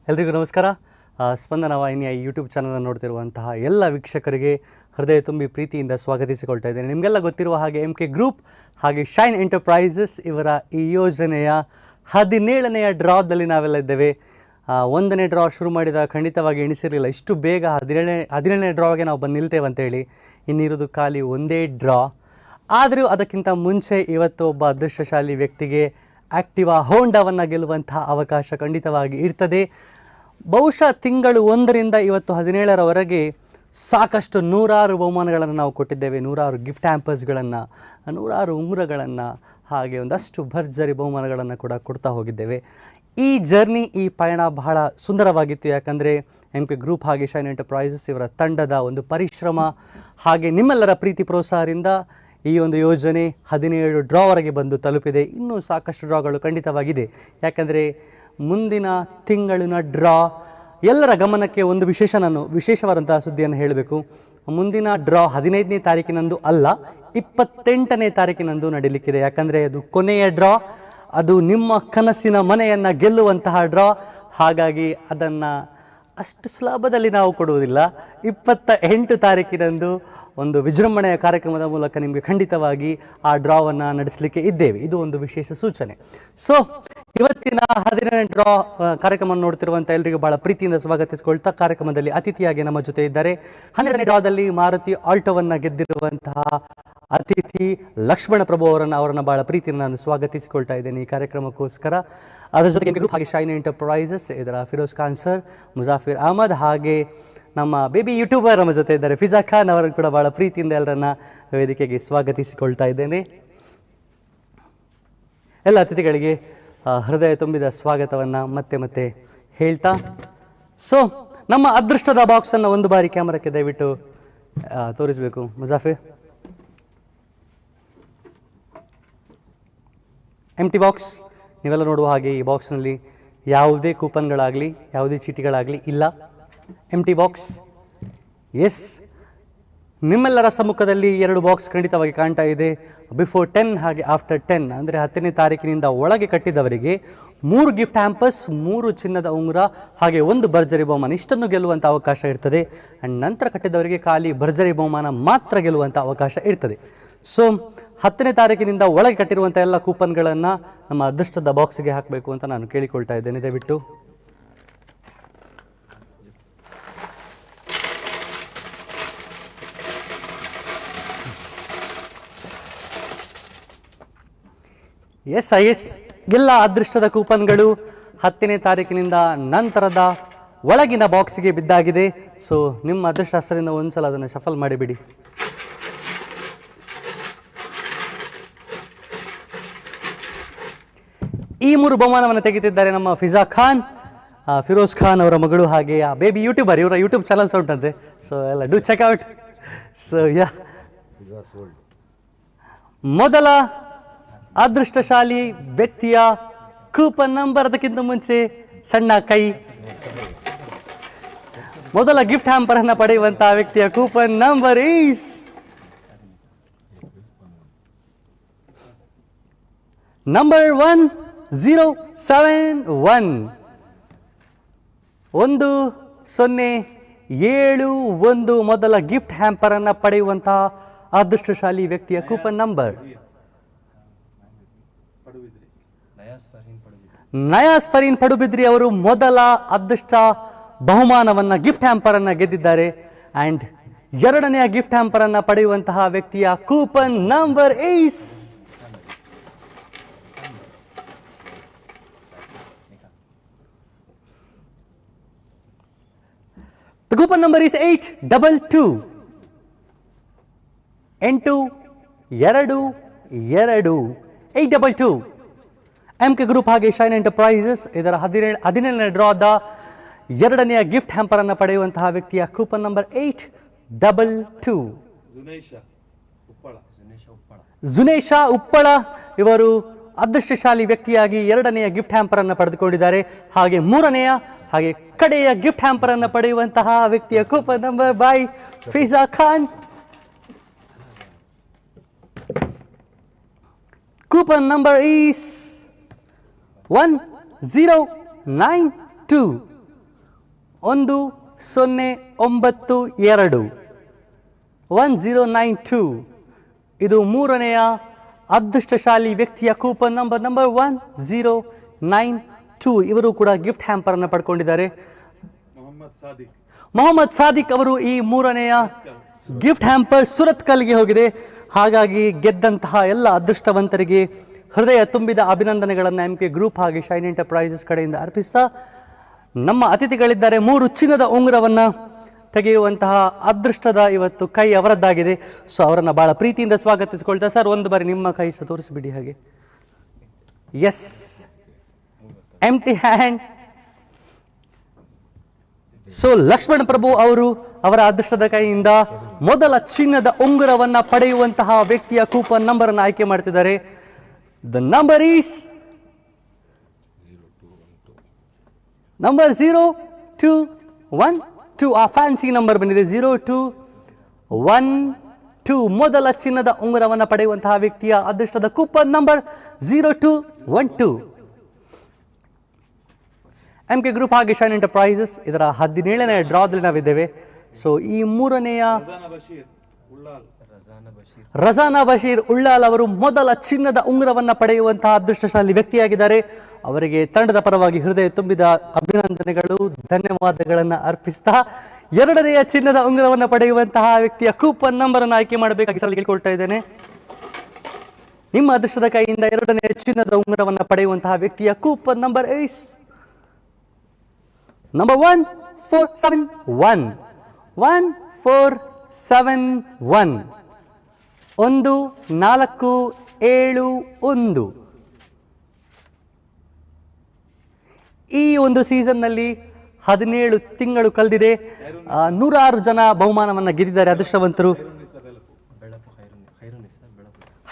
ಎಲ್ರಿಗೂ ನಮಸ್ಕಾರ. ಸ್ಪಂದನ ವಾಹಿನಿಯ ಯೂಟ್ಯೂಬ್ ಚಾನಲ್ ನೋಡ್ತಿರುವಂತಹ ಎಲ್ಲ ವೀಕ್ಷಕರಿಗೆ ಹೃದಯ ತುಂಬಿ ಪ್ರೀತಿಯಿಂದ ಸ್ವಾಗತಿಸಿಕೊಳ್ತಾ ಇದ್ದೇನೆ. ನಿಮಗೆಲ್ಲ ಗೊತ್ತಿರುವ ಹಾಗೆ MK ಗ್ರೂಪ್ ಹಾಗೆ ಶೈನ್ ಎಂಟರ್ಪ್ರೈಸಸ್ ಇವರ ಈ ಯೋಜನೆಯ 17ನೇ ಡ್ರಾದಲ್ಲಿ ನಾವೆಲ್ಲ ಇದ್ದೇವೆ. 1ನೇ ಡ್ರಾ ಶುರು ಮಾಡಿದ ಖಂಡಿತವಾಗಿ ಎಣಿಸಿರಲಿಲ್ಲ ಇಷ್ಟು ಬೇಗ 17ನೇ ಡ್ರಾಗೆ ನಾವು ಬಂದು ನಿಲ್ತೇವೆ ಅಂತೇಳಿ. ಇನ್ನಿರೋದು ಖಾಲಿ ಒಂದೇ ಡ್ರಾ. ಆದರೂ ಅದಕ್ಕಿಂತ ಮುಂಚೆ ಇವತ್ತು ಒಬ್ಬ ಅದೃಷ್ಟಶಾಲಿ ವ್ಯಕ್ತಿಗೆ ಆಕ್ಟಿವಾ ಹೋಂಡಾವನ್ನು ಗೆಲ್ಲುವಂತಹ ಅವಕಾಶ ಖಂಡಿತವಾಗಿ ಇರ್ತದೆ. ಬಹುಶಃ ತಿಂಗಳು 1ರಿಂದ ಇವತ್ತು 17ರವರೆಗೆ ಸಾಕಷ್ಟು ನೂರಾರು ಬಹುಮಾನಗಳನ್ನು ನಾವು ಕೊಟ್ಟಿದ್ದೇವೆ. ನೂರಾರು ಗಿಫ್ಟ್ ಹ್ಯಾಂಪರ್ಸ್ಗಳನ್ನು, ನೂರಾರು ಉಂಗುರಗಳನ್ನು, ಹಾಗೆ ಒಂದಷ್ಟು ಭರ್ಜರಿ ಬಹುಮಾನಗಳನ್ನು ಕೂಡ ಕೊಡ್ತಾ ಹೋಗಿದ್ದೇವೆ. ಈ ಜರ್ನಿ, ಈ ಪಯಣ ಬಹಳ ಸುಂದರವಾಗಿತ್ತು. ಯಾಕಂದರೆ MK ಗ್ರೂಪ್ ಹಾಗೆ ಶೈನ್ ಎಂಟರ್ಪ್ರೈಸಸ್ ಇವರ ತಂಡದ ಒಂದು ಪರಿಶ್ರಮ ಹಾಗೆ ನಿಮ್ಮೆಲ್ಲರ ಪ್ರೀತಿ ಪ್ರೋತ್ಸಾಹದಿಂದ ಈ ಒಂದು ಯೋಜನೆ 17 ಡ್ರಾವರೆಗೆ ಬಂದು ತಲುಪಿದೆ. ಇನ್ನೂ ಸಾಕಷ್ಟು ಡ್ರಾಗಳು ಖಂಡಿತವಾಗಿದೆ. ಯಾಕಂದರೆ ಮುಂದಿನ ತಿಂಗಳಿನ ಡ್ರಾ ಎಲ್ಲರ ಗಮನಕ್ಕೆ ಒಂದು ವಿಶೇಷವಾದಂತಹ ಸುದ್ದಿಯನ್ನು ಹೇಳಬೇಕು. ಮುಂದಿನ ಡ್ರಾ 15ನೇ ತಾರೀಕಿನಂದು ಅಲ್ಲ, 28ನೇ ತಾರೀಕಿನಂದು ನಡೀಲಿಕ್ಕಿದೆ. ಯಾಕಂದರೆ ಅದು ಕೊನೆಯ ಡ್ರಾ, ಅದು ನಿಮ್ಮ ಕನಸಿನ ಮನೆಯನ್ನು ಗೆಲ್ಲುವಂತಹ ಡ್ರಾ. ಹಾಗಾಗಿ ಅದನ್ನು ಅಷ್ಟು ಸುಲಭದಲ್ಲಿ ನಾವು ಕೊಡುವುದಿಲ್ಲ. 28 ತಾರೀಕಿನಂದು ಒಂದು ವಿಜೃಂಭಣೆಯ ಕಾರ್ಯಕ್ರಮದ ಮೂಲಕ ನಿಮಗೆ ಖಂಡಿತವಾಗಿ ಆ ಡ್ರಾವನ್ನು ನಡೆಸಲಿಕ್ಕೆ ಇದ್ದೇವೆ. ಇದು ಒಂದು ವಿಶೇಷ ಸೂಚನೆ. ಸೊ ಇವತ್ತಿನ 17ನೇ ಡ್ರಾ ಕಾರ್ಯಕ್ರಮ ನೋಡ್ತಿರುವಂಥ ಎಲ್ಲರಿಗೂ ಬಹಳ ಪ್ರೀತಿಯಿಂದ ಸ್ವಾಗತಿಸಿಕೊಳ್ತಾ, ಕಾರ್ಯಕ್ರಮದಲ್ಲಿ ಅತಿಥಿಯಾಗಿ ನಮ್ಮ ಜೊತೆ ಇದ್ದಾರೆ 12ನೇ ಡ್ರಾದಲ್ಲಿ ಮಾರುತಿ ಆಲ್ಟೋವನ್ನು ಗೆದ್ದಿರುವಂತಹ ಅತಿಥಿ ಲಕ್ಷ್ಮಣ ಪ್ರಭು ಅವರನ್ನು ಬಹಳ ಪ್ರೀತಿಯನ್ನು ನಾನು ಸ್ವಾಗತಿಸಿಕೊಳ್ತಾ ಇದ್ದೇನೆ ಈ ಕಾರ್ಯಕ್ರಮಕ್ಕೋಸ್ಕರ. ಅದರ ಜೊತೆಗೆ MK ಗ್ರೂಪ್ ಹಾಗೆ ಶೈನ್ ಎಂಟರ್ಪ್ರೈಸಸ್ ಇದರ ಫಿರೋಜ್ ಖಾನ್ ಸರ್, ಮುಜಾಫಿರ್ ಅಹಮದ್ ಹಾಗೆ ನಮ್ಮ ಬೇಬಿ ಯೂಟ್ಯೂಬರ್ ನಮ್ಮ ಜೊತೆ ಇದ್ದಾರೆ ಫಿಜಾ ಖಾನ್ ಅವರನ್ನು ಕೂಡ ಬಹಳ ಪ್ರೀತಿಯಿಂದ ಎಲ್ಲರನ್ನ ವೇದಿಕೆಗೆ ಸ್ವಾಗತಿಸಿಕೊಳ್ತಾ ಇದ್ದೇನೆ. ಎಲ್ಲ ಅತಿಥಿಗಳಿಗೆ ಹೃದಯ ತುಂಬಿದ ಸ್ವಾಗತವನ್ನು ಮತ್ತೆ ಹೇಳ್ತಾ, ಸೊ ನಮ್ಮ ಅದೃಷ್ಟದ ಬಾಕ್ಸನ್ನು ಒಂದು ಬಾರಿ ಕ್ಯಾಮರಾಕ್ಕೆ ದಯವಿಟ್ಟು ತೋರಿಸಬೇಕು ಮುಜಾಫಿರ್. ಎಂಟಿ ಬಾಕ್ಸ್. ನೀವೆಲ್ಲ ನೋಡುವ ಹಾಗೆ ಈ ಬಾಕ್ಸ್ನಲ್ಲಿ ಯಾವುದೇ ಕೂಪನ್ಗಳಾಗಲಿ ಯಾವುದೇ ಚೀಟಿಗಳಾಗಲಿ ಇಲ್ಲ. ಎಂಟಿ ಬಾಕ್ಸ್. ಎಸ್, ನಿಮ್ಮೆಲ್ಲರ ಸಮ್ಮುಖದಲ್ಲಿ 2 ಬಾಕ್ಸ್ ಖಂಡಿತವಾಗಿ ಕಾಣ್ತಾ ಇದೆ. ಬಿಫೋರ್ 10 ಹಾಗೆ ಆಫ್ಟರ್ 10 ಅಂದರೆ 10ನೇ ತಾರೀಕಿನಿಂದ ಒಳಗೆ ಕಟ್ಟಿದವರಿಗೆ 3 ಗಿಫ್ಟ್ ಹ್ಯಾಂಪರ್ಸ್, 3 ಚಿನ್ನದ ಉಂಗುರ ಹಾಗೆ 1 ಭರ್ಜರಿ ಬಹುಮಾನ ಇಷ್ಟನ್ನು ಗೆಲ್ಲುವಂಥ ಅವಕಾಶ ಇರ್ತದೆ. ಆ್ಯಂಡ್ ನಂತರ ಕಟ್ಟಿದವರಿಗೆ ಖಾಲಿ ಭರ್ಜರಿ ಬಹುಮಾನ ಮಾತ್ರ ಗೆಲ್ಲುವಂಥ ಅವಕಾಶ ಇರ್ತದೆ. ಸೊ 10ನೇ ತಾರೀಕಿನಿಂದ ಒಳಗೆ ಕಟ್ಟಿರುವಂಥ ಎಲ್ಲ ಕೂಪನ್ಗಳನ್ನು ನಮ್ಮ ಅದೃಷ್ಟದ ಬಾಕ್ಸ್ಗೆ ಹಾಕಬೇಕು ಅಂತ ನಾನು ಕೇಳಿಕೊಳ್ತಾ ಇದ್ದೇನೆ. ದಯವಿಟ್ಟು ಎಸ್ ಎಲ್ಲ ಅದೃಷ್ಟದ ಕೂಪನ್ಗಳು 10ನೇ ತಾರೀಕಿನಿಂದ ನಂತರದ ಒಳಗಿನ ಬಾಕ್ಸ್ಗೆ ಬಿದ್ದಾಗಿದೆ. ಸೊ ನಿಮ್ಮ ಅದೃಷ್ಟಶಾಸ್ತ್ರದಿಂದ ಒಂದ್ಸಲ ಅದನ್ನು ಶಫಲ್ ಮಾಡಿಬಿಡಿ. ಈ 3 ಬಹುಮಾನವನ್ನು ತೆಗೆದಿದ್ದಾರೆ ನಮ್ಮ ಫಿಜಾ ಖಾನ್, ಫಿರೋಜ್ ಖಾನ್ ಅವರ ಮಗಳು ಹಾಗೆ ಆ ಬೇಬಿ ಯೂಟ್ಯೂಬರ್. ಇವರ ಯೂಟ್ಯೂಬ್ ಚಾನಲ್ಸ್ ಉಂಟಂತೆ. ಸೊ ಎಲ್ಲ ಡೂ ಚೆಕ್ಔಟ್. ಸೊ ಮೊದಲ ಅದೃಷ್ಟಶಾಲಿ ವ್ಯಕ್ತಿಯ ಕೂಪನ್ ನಂಬರ್, ಅದಕ್ಕಿಂತ ಮುಂಚೆ ಸಣ್ಣ ಕೈ. ಮೊದಲ ಗಿಫ್ಟ್ ಹ್ಯಾಂಪರ್ ಅನ್ನು ಪಡೆಯುವಂತಹ ವ್ಯಕ್ತಿಯ ಕೂಪನ್ ನಂಬರ್ ಈಸ್ ನಂಬರ್ 1071 1071. ಮೊದಲ ಗಿಫ್ಟ್ ಹ್ಯಾಂಪರ್ ಅನ್ನು ಪಡೆಯುವಂತಹ ಅದೃಷ್ಟಶಾಲಿ ವ್ಯಕ್ತಿಯ ಕೂಪನ್ ನಂಬರ್ ನಯಾಸ್ ಫರೀನ್ ಪಡುಬಿದ್ರಿ ಅವರು ಮೊದಲ ಅದೃಷ್ಟ ಬಹುಮಾನವನ್ನು ಗಿಫ್ಟ್ ಹ್ಯಾಂಪರ್ ಅನ್ನು ಗೆದ್ದಿದ್ದಾರೆ. ಅಂಡ್ 2ನೆಯ ಗಿಫ್ಟ್ ಹ್ಯಾಂಪರ್ ಅನ್ನು ಪಡೆಯುವಂತಹ ವ್ಯಕ್ತಿಯ coupon number is The coupon number is 822 822. MK group ಹಾಗೆ ಶೈನ್ ಎಂಟರ್ಪ್ರೈಸಸ್ ಇದರ 17ನೇ ಡ್ರಾದ 2ನೆಯ ಗಿಫ್ಟ್ ಹ್ಯಾಂಪರ್ ಅನ್ನು ಪಡೆಯುವಂತಹ ವ್ಯಕ್ತಿಯ ಕೂಪನ್ ನಂಬರ್ 822. ಜುನೇಶಾ ಉಪ್ಪಳ ಇವರು ಅದೃಷ್ಟಶಾಲಿ ವ್ಯಕ್ತಿಯಾಗಿ 2ನೆಯ ಗಿಫ್ಟ್ ಹ್ಯಾಂಪರ್ ಅನ್ನು ಪಡೆದುಕೊಂಡಿದ್ದಾರೆ. ಹಾಗೆ 3ನೆಯ ಹಾಗೆ ಕಡೆಯ ಗಿಫ್ಟ್ ಹ್ಯಾಂಪರ್ ಅನ್ನು ಪಡೆಯುವಂತಹ ವ್ಯಕ್ತಿಯ coupon number by Fiza Khan. Coupon number is 1092. 1092 1092. ಇದು ಮೂರನೆಯ ಅದೃಷ್ಟಶಾಲಿ ವ್ಯಕ್ತಿಯ ಕೂಪನ್ ನಂಬರ್ 1092. ಇವರು ಕೂಡ ಗಿಫ್ಟ್ ಹ್ಯಾಂಪರ್ ಅನ್ನು ಪಡ್ಕೊಂಡಿದ್ದಾರೆ. ಮೊಹಮ್ಮದ್ ಸಾದಿಕ್ ಅವರು ಈ ಮೂರನೆಯ ಗಿಫ್ಟ್ ಹ್ಯಾಂಪರ್ ಸುರತ್ಕಲ್ಗೆ ಹೋಗಿದೆ. ಹಾಗಾಗಿ ಗೆದ್ದಂತಹ ಎಲ್ಲ ಅದೃಷ್ಟವಂತರಿಗೆ ಹೃದಯ ತುಂಬಿದ ಅಭಿನಂದನೆಗಳನ್ನು MK ಗ್ರೂಪ್ ಹಾಗೆ ಶೈನ್ ಎಂಟರ್ಪ್ರೈಸಸ್ ಕಡೆಯಿಂದ ಅರ್ಪಿಸ್ತಾ, ನಮ್ಮ ಅತಿಥಿಗಳಿದ್ದಾರೆ 3 ಚಿನ್ನದ ಉಂಗುರವನ್ನು ತೆಗೆಯುವಂತಹ ಅದೃಷ್ಟದ ಇವತ್ತು ಕೈ ಅವರದ್ದಾಗಿದೆ. ಸೊ ಅವರನ್ನು ಬಹಳ ಪ್ರೀತಿಯಿಂದ ಸ್ವಾಗತಿಸಿಕೊಳ್ತಾ, ಸರ್ ಒಂದು ಬಾರಿ ನಿಮ್ಮ ಕೈ ತೋರಿಸಿಬಿಡಿ ಹಾಗೆ. ಎಸ್, ಎಂಟಿ ಹ್ಯಾಂಡ್. ಸೊ ಲಕ್ಷ್ಮಣ ಪ್ರಭು ಅವರು ಅವರ ಅದೃಷ್ಟದ ಕೈಯಿಂದ ಮೊದಲ ಚಿನ್ನದ ಉಂಗುರವನ್ನು ಪಡೆಯುವಂತಹ ವ್ಯಕ್ತಿಯ ಕೂಪನ್ ನಂಬರ್ ಅನ್ನು ಆಯ್ಕೆ ಮಾಡ್ತಿದ್ದಾರೆ. The number is number 0212. ಆ ಫ್ಯಾನ್ಸಿ ನಂಬರ್ ಬಂದಿದೆ 0212. ಮೊದಲ ಚಿನ್ನದ ಉಂಗುರವನ್ನು ಪಡೆಯುವಂತಹ ವ್ಯಕ್ತಿಯ ಅದೃಷ್ಟದ ಕೂಪನ್ ನಂಬರ್ 0212. MK ಗ್ರೂಪ್ ಹಾಗೆ ಶೈನ್ ಎಂಟರ್ಪ್ರೈಸಸ್ ಇದರ 17ನೇ ಡ್ರಾದಲ್ಲಿ ನಾವಿದ್ದೇವೆ. ಸೊ ಈ ಮೂರನೆಯ ರಜಾನಾ ಬಶೀರ್ ಉಳ್ಳಾಲ್ ಅವರು ಮೊದಲ ಚಿನ್ನದ ಉಂಗುರವನ್ನು ಪಡೆಯುವಂತಹ ಅದೃಷ್ಟಶಾಲಿ ವ್ಯಕ್ತಿಯಾಗಿದ್ದಾರೆ. ಅವರಿಗೆ ತಂಡದ ಪರವಾಗಿ ಹೃದಯ ತುಂಬಿದ ಅಭಿನಂದನೆಗಳು, ಧನ್ಯವಾದಗಳನ್ನು ಅರ್ಪಿಸ್ತಾ, ಎರಡನೆಯ ಚಿನ್ನದ ಉಂಗುರವನ್ನು ಪಡೆಯುವಂತಹ ವ್ಯಕ್ತಿಯ ಕೂಪನ್ ನಂಬರ್ ಅನ್ನು ಆಯ್ಕೆ ಮಾಡಬೇಕಾಗಿ ಕೇಳಿಕೊಳ್ತಾ ಇದ್ದೇನೆ. ನಿಮ್ಮ ಅದೃಷ್ಟದ ಕೈಯಿಂದ ಎರಡನೆಯ ಚಿನ್ನದ ಉಂಗುರವನ್ನು ಪಡೆಯುವಂತಹ ವ್ಯಕ್ತಿಯ ಕೂಪನ್ ನಂಬರ್ ಈಸ್ ನಂಬರ್ 1471. 1471. 1471. ಈ ಒಂದು ಸೀಸನ್ನಲ್ಲಿ 17 ತಿಂಗಳು ಕಳೆದಿದೆ. 106 ಜನ ಬಹುಮಾನವನ್ನು ಗೆದ್ದಿದ್ದಾರೆ ಅದೃಷ್ಟವಂತರು.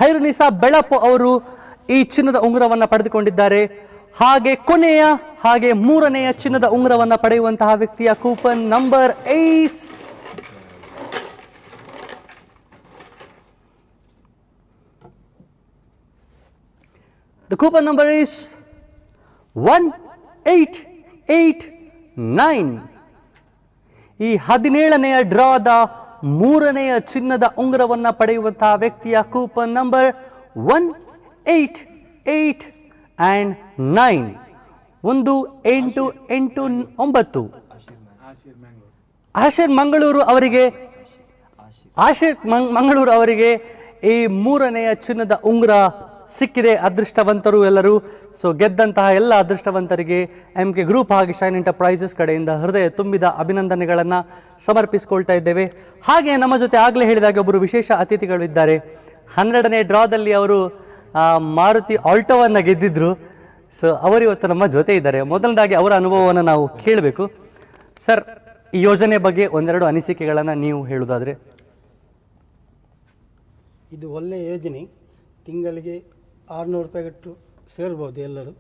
ಹೈರುನಿಸಾ ಬೆಳಪು ಅವರು ಈ ಚಿನ್ನದ ಉಂಗುರವನ್ನು ಪಡೆದುಕೊಂಡಿದ್ದಾರೆ. ಹಾಗೆ ಮೂರನೆಯ ಚಿನ್ನದ ಉಂಗುರವನ್ನು ಪಡೆಯುವಂತಹ ವ್ಯಕ್ತಿಯ coupon number is the coupon number is 1889. ಈ 17ನೆಯ ಡ್ರಾದ ಮೂರನೆಯ ಚಿನ್ನದ ಉಂಗುರವನ್ನು ಪಡೆಯುವಂತಹ ವ್ಯಕ್ತಿಯ ಕೂಪನ್ ನಂಬರ್ 1889. 1889. ಆಶಿರ್ ಮಂಗಳೂರು ಅವರಿಗೆ ಈ ಮೂರನೆಯ ಚಿನ್ನದ ಉಂಗುರ ಸಿಕ್ಕಿದೆ. ಅದೃಷ್ಟವಂತರು ಎಲ್ಲರೂ. ಸೊ ಗೆದ್ದಂತಹ ಎಲ್ಲ ಅದೃಷ್ಟವಂತರಿಗೆ MK ಗ್ರೂಪ್ ಹಾಗೆ ಶೈನ್ ಎಂಟರ್ಪ್ರೈಸಸ್ ಕಡೆಯಿಂದ ಹೃದಯ ತುಂಬಿದ ಅಭಿನಂದನೆಗಳನ್ನು ಸಮರ್ಪಿಸಿಕೊಳ್ತಾ ಇದ್ದೇವೆ. ಹಾಗೆ ನಮ್ಮ ಜೊತೆ ಆಗಲೇ ಹೇಳಿದಾಗ ಒಬ್ಬರು ವಿಶೇಷ ಅತಿಥಿಗಳು ಇದ್ದಾರೆ. 12ನೇ ಡ್ರಾದಲ್ಲಿ ಅವರು ಮಾರುತಿ ಆಲ್ಟೋವನ್ನು ಗೆದ್ದಿದ್ರು. ಸೊ ಅವರು ಇವತ್ತು ನಮ್ಮ ಜೊತೆ ಇದ್ದಾರೆ. ಮೊದಲದಾಗಿ ಅವರ ಅನುಭವವನ್ನು ನಾವು ಕೇಳಬೇಕು. ಸರ್, ಈ ಯೋಜನೆ ಬಗ್ಗೆ ಒಂದೆರಡು ಅನಿಸಿಕೆಗಳನ್ನು ನೀವು ಹೇಳೋದಾದರೆ. ಇದು ಒಳ್ಳೆಯ ಯೋಜನೆ. ತಿಂಗಳಿಗೆ 600 ರೂಪಾಯಿಗಟ್ಟು ಸೇರ್ಬೋದು ಎಲ್ಲರೂ.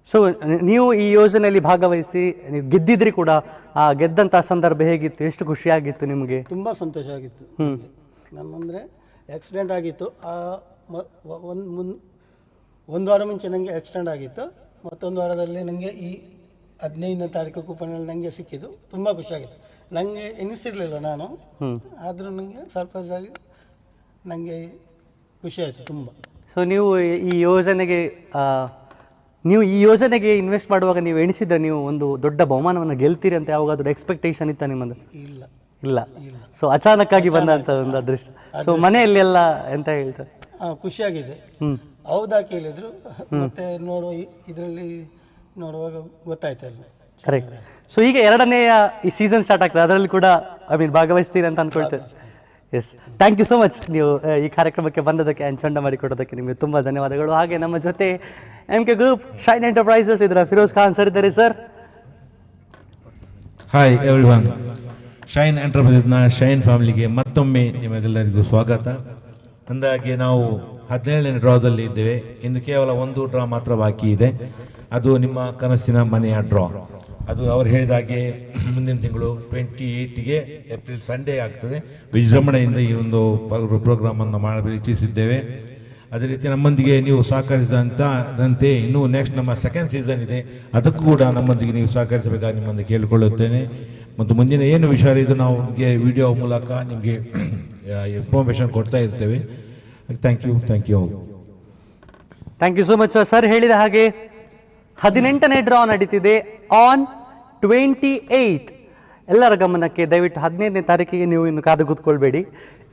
ಸೊ ನೀವು ಈ ಯೋಜನೆಯಲ್ಲಿ ಭಾಗವಹಿಸಿ ನೀವು ಗೆದ್ದಿದ್ರಿ ಕೂಡ. ಆ ಗೆದ್ದಂತಹ ಸಂದರ್ಭ ಹೇಗಿತ್ತು? ಎಷ್ಟು ಖುಷಿಯಾಗಿತ್ತು ನಿಮಗೆ? ತುಂಬ ಸಂತೋಷ ಆಗಿತ್ತು. ನನ್ನಂದರೆ ಆಕ್ಸಿಡೆಂಟ್ ಆಗಿತ್ತು. ಒಂದು ವಾರ ಮುಂಚೆ ನನಗೆ ಆಕ್ಸಿಡೆಂಟ್ ಆಗಿತ್ತು. ಮತ್ತೊಂದು ವಾರದಲ್ಲಿ ನನಗೆ ಈ 15ನೇ ತಾರೀಕು ಕೂಪನಲ್ಲಿ ನನಗೆ ಸಿಕ್ಕಿದ್ದು. ತುಂಬ ಖುಷಿಯಾಗಿತ್ತು. ನನಗೆ ಎನಿಸಿರಲಿಲ್ಲ ನಾನು, ಆದರೂ ನನಗೆ ಸರ್ಪ್ರೈಸ್ ಆಗಿ ನನಗೆ ಖುಷಿಯಾಯಿತು ತುಂಬ. ಸೊ ನೀವು ಈ ಯೋಜನೆಗೆ ಇನ್ವೆಸ್ಟ್ ಮಾಡುವಾಗ ನೀವು ಎಣಿಸಿದ್ರೆ ನೀವು ಒಂದು ದೊಡ್ಡ ಬಹುಮಾನವನ್ನು ಗೆಲ್ತೀರಿ ಅಂತ ಯಾವಾಗಾದ್ರೂ ಎಕ್ಸ್ಪೆಕ್ಟೇಷನ್ ಇತ್ತ ನಿಮ್ಮದು? ಇಲ್ಲ. ಸೊ ಅಚಾನಕ್ ಆಗಿ ಬಂದಂಥ ಒಂದು ಅದೃಷ್ಟ. ಸೊ ಮನೆಯಲ್ಲಿ ಎಲ್ಲ ಎಂತ ಹೇಳ್ತಾರೆ? ಖುಷಿಯಾಗಿದೆ. ಹೌದಾ ಕೇಳಿದ್ರು. ಮತ್ತೆ ಇದರಲ್ಲಿ ನೋಡುವಾಗ ಗೊತ್ತಾಯ್ತಲ್ಲ. ಕರೆಕ್ಟ್. ಸೊ ಈಗ ಎರಡನೆಯ ಈ ಸೀಸನ್ ಸ್ಟಾರ್ಟ್ ಆಗ್ತದೆ, ಅದರಲ್ಲಿ ಕೂಡ ಭಾಗವಹಿಸ್ತೀರಿ ಅಂತ ಅನ್ಕೊಳ್ತೇವೆ. Yes, thank you so much. ನೀವು ಈ ಕಾರ್ಯಕ್ರಮಕ್ಕೆ ಬಂದದಕ್ಕೆ ಆ್ಯಂಡ್ ಚಂದ ಮಾಡಿಕೊಡೋದಕ್ಕೆ ನಿಮಗೆ ತುಂಬ ಧನ್ಯವಾದಗಳು. ಹಾಗೆ ನಮ್ಮ ಜೊತೆ MK ಗ್ರೂಪ್ ಶೈನ್ ಎಂಟರ್ಪ್ರೈಸಸ್ ಇದರ ಫಿರೋಜ್ ಖಾನ್ ಸರ್ ಇದ್ದಾರೆ. Sir, hi everyone. ಶೈನ್ ಎಂಟರ್ಪ್ರೈಸಸ್ನ ಶೈನ್ ಫ್ಯಾಮಿಲಿಗೆ ಮತ್ತೊಮ್ಮೆ ನಿಮಗೆಲ್ಲರಿಗೂ ಸ್ವಾಗತ. ಅಂದಾಗೆ ನಾವು 17ನೇ ಡ್ರಾದಲ್ಲಿ ಇದ್ದೇವೆ. ಇನ್ನು ಕೇವಲ ಒಂದು ಡ್ರಾ ಮಾತ್ರ ಬಾಕಿ ಇದೆ. ಅದು ನಿಮ್ಮ ಕನಸಿನ ಮನೆಯ ಡ್ರಾ. ಅದು ಅವರು ಹೇಳಿದಾಗೆ ಮುಂದಿನ ತಿಂಗಳು 28ಗೆ ಏಪ್ರಿಲ್ ಸಂಡೇ ಆಗ್ತದೆ. ವಿಜೃಂಭಣೆಯಿಂದ ಈ ಒಂದು ಪ್ರೋಗ್ರಾಮನ್ನು ಮಾಡಲು ಇಚ್ಛಿಸಿದ್ದೇವೆ. ಅದೇ ರೀತಿ ನಮ್ಮೊಂದಿಗೆ ನೀವು ಸಹಕರಿಸಿದಂತೆ ಇನ್ನೂ ನೆಕ್ಸ್ಟ್ ನಮ್ಮ ಸೆಕೆಂಡ್ ಸೀಸನ್ ಇದೆ, ಅದಕ್ಕೂ ಕೂಡ ನಮ್ಮೊಂದಿಗೆ ನೀವು ಸಹಕರಿಸಬೇಕಾಗಿ ನಿಮ್ಮನ್ನು ಕೇಳಿಕೊಳ್ಳುತ್ತೇನೆ. ಮತ್ತು ಮುಂದಿನ ಏನು ವಿಚಾರ ಇದು ನಾವು ನಿಮಗೆ ವಿಡಿಯೋ ಮೂಲಕ ನಿಮಗೆ ಇನ್ಫಾರ್ಮೇಷನ್ ಕೊಡ್ತಾ ಇರ್ತೇವೆ. Thank you thank you so much sir. ಹೇಳಿದ ಹಾಗೆ 18ನೇ ಡ್ರಾ ನಡೀತಿದೆ ಆನ್ 28th. ಎಲ್ಲರ ಗಮನಕ್ಕೆ ದಯವಿಟ್ಟು 15ನೇ ತಾರೀಕಿಗೆ ನೀವು ಇನ್ನು ಕಾದು ಕೂತ್ಕೊಳ್ಬೇಡಿ.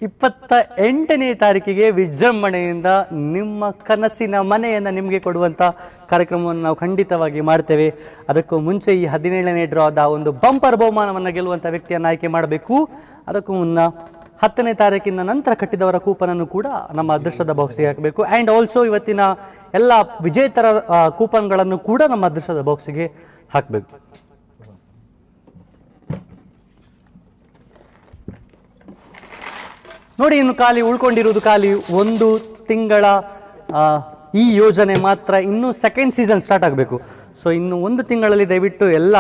28ನೇ ತಾರೀಕಿಗೆ ವಿಜೃಂಭಣೆಯಿಂದ ನಿಮ್ಮ ಕನಸಿನ ಮನೆಯನ್ನು ನಿಮಗೆ ಕೊಡುವಂಥ ಕಾರ್ಯಕ್ರಮವನ್ನು ನಾವು ಖಂಡಿತವಾಗಿ ಮಾಡ್ತೇವೆ. ಅದಕ್ಕೂ ಮುಂಚೆ ಈ 17ನೇ ಡ್ರಾದ ಒಂದು ಬಂಪರ್ ಬಹುಮಾನವನ್ನು ಗೆಲ್ಲುವಂಥ ವ್ಯಕ್ತಿಯನ್ನು ಆಯ್ಕೆ ಮಾಡಬೇಕು. ಅದಕ್ಕೂ ಮುನ್ನ 10ನೇ ತಾರೀಕಿನ ನಂತರ ಕಟ್ಟಿದವರ ಕೂಪನನ್ನು ಕೂಡ ನಮ್ಮ ಅದೃಷ್ಟದ ಬಾಕ್ಸಿಗೆ ಹಾಕಬೇಕು. ಆ್ಯಂಡ್ ಆಲ್ಸೋ ಇವತ್ತಿನ ಎಲ್ಲ ವಿಜೇತರ ಕೂಪನ್ಗಳನ್ನು ಕೂಡ ನಮ್ಮ ಅದೃಷ್ಟದ ಬಾಕ್ಸಿಗೆ ಹಾಕಬೇಕು. ನೋಡಿ, ಇನ್ನು ಉಳ್ಕೊಂಡಿರುವುದು ಖಾಲಿ 1 ತಿಂಗಳ ಈ ಯೋಜನೆ ಮಾತ್ರ. ಇನ್ನೂ ಸೆಕೆಂಡ್ ಸೀಸನ್ ಸ್ಟಾರ್ಟ್ ಆಗಬೇಕು. ಸೊ ಇನ್ನು 1 ತಿಂಗಳಲ್ಲಿ ದಯವಿಟ್ಟು ಎಲ್ಲ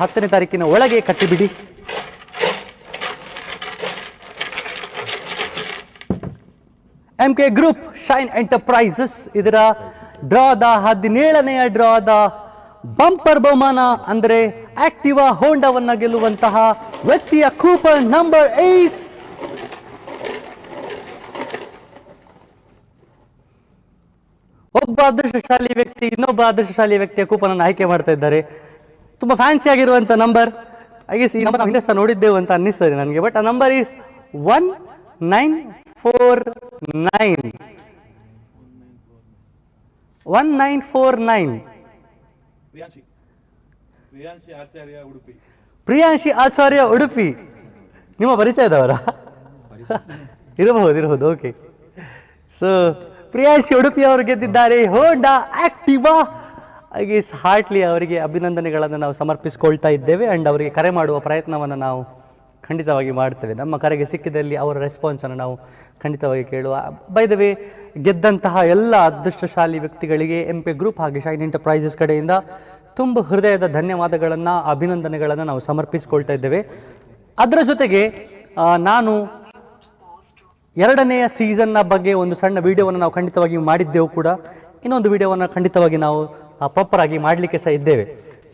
10ನೇ ತಾರೀಕಿನ ಒಳಗೆ ಕಟ್ಟಿಬಿಡಿ. MK ಗ್ರೂಪ್ ಶೈನ್ ಎಂಟರ್ಪ್ರೈಸಸ್ ಇದರ ಡ್ರಾದ 17ನೇ ಡ್ರಾದ ಬಂಪರ್ ಬಹುಮಾನ ಅಂದರೆ ಆಕ್ಟಿವಾ ಹೋಂಡಾವನ್ನು ಗೆಲ್ಲುವಂತಹ ವ್ಯಕ್ತಿಯ ಕೂಪನ್ ನಂಬರ್ ಈಸ್ ಒಬ್ಬ ಅದೃಷ್ಟಶಾಲಿ ವ್ಯಕ್ತಿ ಇನ್ನೊಬ್ಬ ಅದೃಷ್ಟಶಾಲಿ ವ್ಯಕ್ತಿಯ ಕೂಪನ್ ಅನ್ನು ಆಯ್ಕೆ ಮಾಡ್ತಾ ಇದ್ದಾರೆ. ತುಂಬಾ ಫ್ಯಾನ್ಸಿ ಆಗಿರುವಂತ ನಂಬರ್. ಐ ಗೆಸ್ ಈ ನಂಬರ್ ಹಿಂದೆ ಸಹ ನೋಡಿದ್ದೇವೆ ಅಂತ ಅನ್ನಿಸ್ತದೆ ನನಗೆ. ಬಟ್ ಆ ನಂಬರ್ ಈಸ್ 1949. 1949. ಪ್ರಿಯಾಂಶಿ ಆಚಾರ್ಯ ಉಡುಪಿ. ನಿಮ್ಮ ಪರಿಚಯದವರ ಇರಬಹುದು. ಓಕೆ. ಸೊ ಪ್ರಿಯಾಂಶಿ ಉಡುಪಿ ಅವರು ಗೆದ್ದಿದ್ದಾರೆ Honda Activa. I guess heartily ಅವರಿಗೆ ಅಭಿನಂದನೆಗಳನ್ನು ನಾವು ಸಮರ್ಪಿಸಿಕೊಳ್ತಾ ಇದ್ದೇವೆ. ಆ್ಯಂಡ್ ಅವರಿಗೆ ಕರೆ ಮಾಡುವ ಪ್ರಯತ್ನವನ್ನು ನಾವು ಖಂಡಿತವಾಗಿ ಮಾಡ್ತೇವೆ. ನಮ್ಮ ಕರೆಗೆ ಸಿಕ್ಕಿದಲ್ಲಿ ಅವರ ರೆಸ್ಪಾನ್ಸನ್ನು ನಾವು ಖಂಡಿತವಾಗಿ ಕೇಳುವ. ಬೈ ದ ವೇ, ಗೆದ್ದಂತಹ ಎಲ್ಲ ಅದೃಷ್ಟಶಾಲಿ ವ್ಯಕ್ತಿಗಳಿಗೆ MK ಗ್ರೂಪ್ ಹಾಗೆ ಶೈನ್ ಎಂಟರ್ಪ್ರೈಸಸ್ ಕಡೆಯಿಂದ ತುಂಬ ಹೃದಯದ ಧನ್ಯವಾದಗಳನ್ನು ಅಭಿನಂದನೆಗಳನ್ನು ನಾವು ಸಮರ್ಪಿಸಿಕೊಳ್ತಾ ಇದ್ದೇವೆ. ಅದರ ಜೊತೆಗೆ ನಾನು 2ನೆಯ ಸೀಸನ್ನ ಬಗ್ಗೆ ಒಂದು ಸಣ್ಣ ವಿಡಿಯೋವನ್ನು ನಾವು ಖಂಡಿತವಾಗಿ ಮಾಡಿದ್ದೆವು ಕೂಡ. ಇನ್ನೊಂದು ವಿಡಿಯೋವನ್ನು ಖಂಡಿತವಾಗಿ ನಾವು ಪ್ರಾಪರಾಗಿ ಮಾಡಲಿಕ್ಕೆ ಸಹ ಇದ್ದೇವೆ.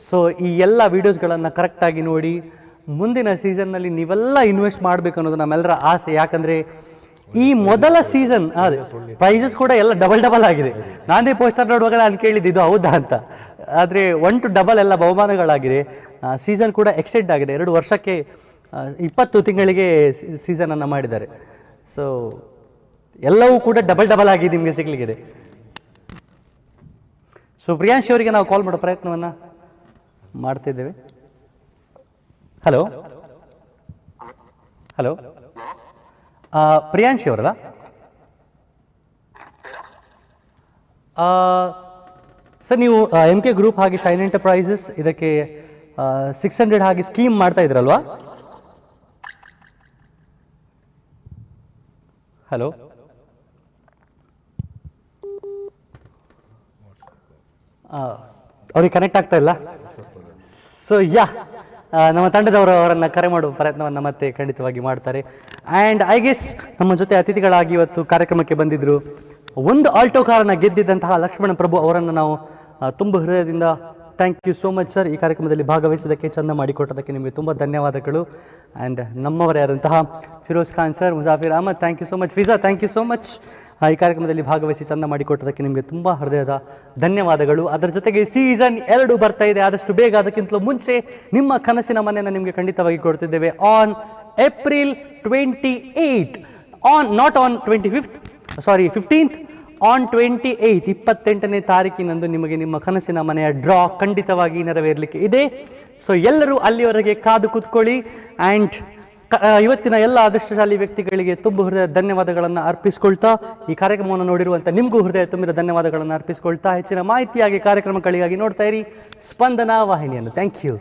ಸೊ ಈ ಎಲ್ಲ ವೀಡಿಯೋಸ್ಗಳನ್ನು ಕರೆಕ್ಟಾಗಿ ನೋಡಿ ಮುಂದಿನ ಸೀಸನ್ನಲ್ಲಿ ನೀವೆಲ್ಲ ಇನ್ವೆಸ್ಟ್ ಮಾಡಬೇಕು ಅನ್ನೋದು ನಮ್ಮೆಲ್ಲರ ಆಸೆ. ಯಾಕಂದರೆ ಈ ಮೊದಲ ಸೀಸನ್ ಪ್ರೈಸಸ್ ಕೂಡ ಎಲ್ಲ ಡಬಲ್ ಆಗಿದೆ. ನಾನೇ ಪೋಸ್ಟರ್ ನೋಡುವಾಗ ನಾನು ಕೇಳಿದ್ದು ಇದು ಹೌದಾ ಅಂತ. ಆದರೆ 1 to double ಎಲ್ಲ ಬಹುಮಾನಗಳಾಗಿದೆ. ಸೀಸನ್ ಕೂಡ ಎಕ್ಸ್ಟೆಂಡ್ ಆಗಿದೆ. 2 ವರ್ಷಕ್ಕೆ 20 ತಿಂಗಳಿಗೆ ಸೀಸನನ್ನು ಮಾಡಿದ್ದಾರೆ. ಸೊ ಎಲ್ಲವೂ ಕೂಡ ಡಬಲ್ ಆಗಿ ನಿಮಗೆ ಸಿಗಲಿಕ್ಕಿದೆ. ಸೊ ಪ್ರಿಯಾಂಶಿ ಅವರಿಗೆ ನಾವು ಕಾಲ್ ಮಾಡೋ ಪ್ರಯತ್ನವನ್ನು ಮಾಡ್ತಿದ್ದೇವೆ. ಹಲೋ ಹಲೋ, ಪ್ರಿಯಾಂಶಿ ಅವರಲ್ಲ? ಸರ್, ನೀವು MK ಗ್ರೂಪ್ ಹಾಗೆ ಶೈನ್ ಎಂಟರ್ಪ್ರೈಸಸ್ ಇದಕ್ಕೆ 600 ಹಾಗೆ ಸ್ಕೀಮ್ ಮಾಡ್ತಾ ಇದ್ರಲ್ವಾ? ಹಲೋ, ಅವ್ರಿಗೆ ಕನೆಕ್ಟ್ ಆಗ್ತಾ ಇಲ್ಲ. ಸೊ ನಮ್ಮ ತಂಡದವರು ಅವರನ್ನು ಕರೆ ಮಾಡುವ ಪ್ರಯತ್ನವನ್ನು ಮತ್ತೆ ಖಂಡಿತವಾಗಿ ಮಾಡ್ತಾರೆ. ಆ್ಯಂಡ್ ಐ ಗೆಸ್ ನಮ್ಮ ಜೊತೆ ಅತಿಥಿಗಳಾಗಿ ಇವತ್ತು ಕಾರ್ಯಕ್ರಮಕ್ಕೆ ಬಂದಿದ್ದರು ಒಂದು ಆಲ್ಟೋ ಕಾರನ್ನು ಗೆದ್ದಿದ್ದಂತಹ ಲಕ್ಷ್ಮಣ ಪ್ರಭು ಅವರನ್ನು ನಾವು ತುಂಬ ಹೃದಯದಿಂದ thank you so much sir. ಈ ಕಾರ್ಯಕ್ರಮದಲ್ಲಿ ಭಾಗವಹಿಸಿದ್ದಕ್ಕೆ, ಚಂದ ಮಾಡಿಕೊಟ್ಟದಕ್ಕೆ ನಿಮಗೆ ತುಂಬ ಧನ್ಯವಾದಗಳು. ಆ್ಯಂಡ್ ನಮ್ಮವರೇ ಆದಂತಹ Firoz Khan sir, Muzafir Ahmad, thank you so much. Fiza, thank you so much. ಈ ಕಾರ್ಯಕ್ರಮದಲ್ಲಿ ಭಾಗವಹಿಸಿ ಚಂದ ಮಾಡಿಕೊಟ್ಟದಕ್ಕೆ ನಿಮಗೆ ತುಂಬ ಹೃದಯದ ಧನ್ಯವಾದಗಳು. ಅದರ ಜೊತೆಗೆ ಸೀಸನ್ 2 ಬರ್ತಾ ಇದೆ. ಆದಷ್ಟು ಬೇಗ, ಅದಕ್ಕಿಂತಲೂ ಮುಂಚೆ ನಿಮ್ಮ ಕನಸಿನ ಮನೆಯನ್ನು ನಿಮಗೆ ಖಂಡಿತವಾಗಿ ಕೊಡ್ತಿದ್ದೇವೆ on April 28th, not on 25th, sorry 15th, on 28th 28ನೇ ತಾರೀಕಿನಂದು ನಿಮಗೆ ನಿಮ್ಮ ಕನಸಿನ ಮನೆಯ ಡ್ರಾ ಖಂಡಿತವಾಗಿ ನೆರವೇರಲಿಕ್ಕೆ ಇದೆ. ಸೊ ಎಲ್ಲರೂ ಅಲ್ಲಿವರೆಗೆ ಕಾದು ಕೂತ್ಕೊಳ್ಳಿ. ಆ್ಯಂಡ್ ಇವತ್ತಿನ ಎಲ್ಲ ಅದೃಷ್ಟಶಾಲಿ ವ್ಯಕ್ತಿಗಳಿಗೆ ತುಂಬ ಹೃದಯ ಧನ್ಯವಾದಗಳನ್ನು ಅರ್ಪಿಸ್ಕೊಳ್ತಾ, ಈ ಕಾರ್ಯಕ್ರಮವನ್ನು ನೋಡಿರುವಂಥ ನಿಮಗೂ ಹೃದಯ ತುಂಬಿದ ಧನ್ಯವಾದಗಳನ್ನು ಅರ್ಪಿಸ್ಕೊಳ್ತಾ, ಹೆಚ್ಚಿನ ಮಾಹಿತಿಯಾಗಿ ಕಾರ್ಯಕ್ರಮಗಳಿಗಾಗಿ ನೋಡ್ತಾ ಇರಿ ಸ್ಪಂದನ ವಾಹಿನಿಯನ್ನು. Thank you.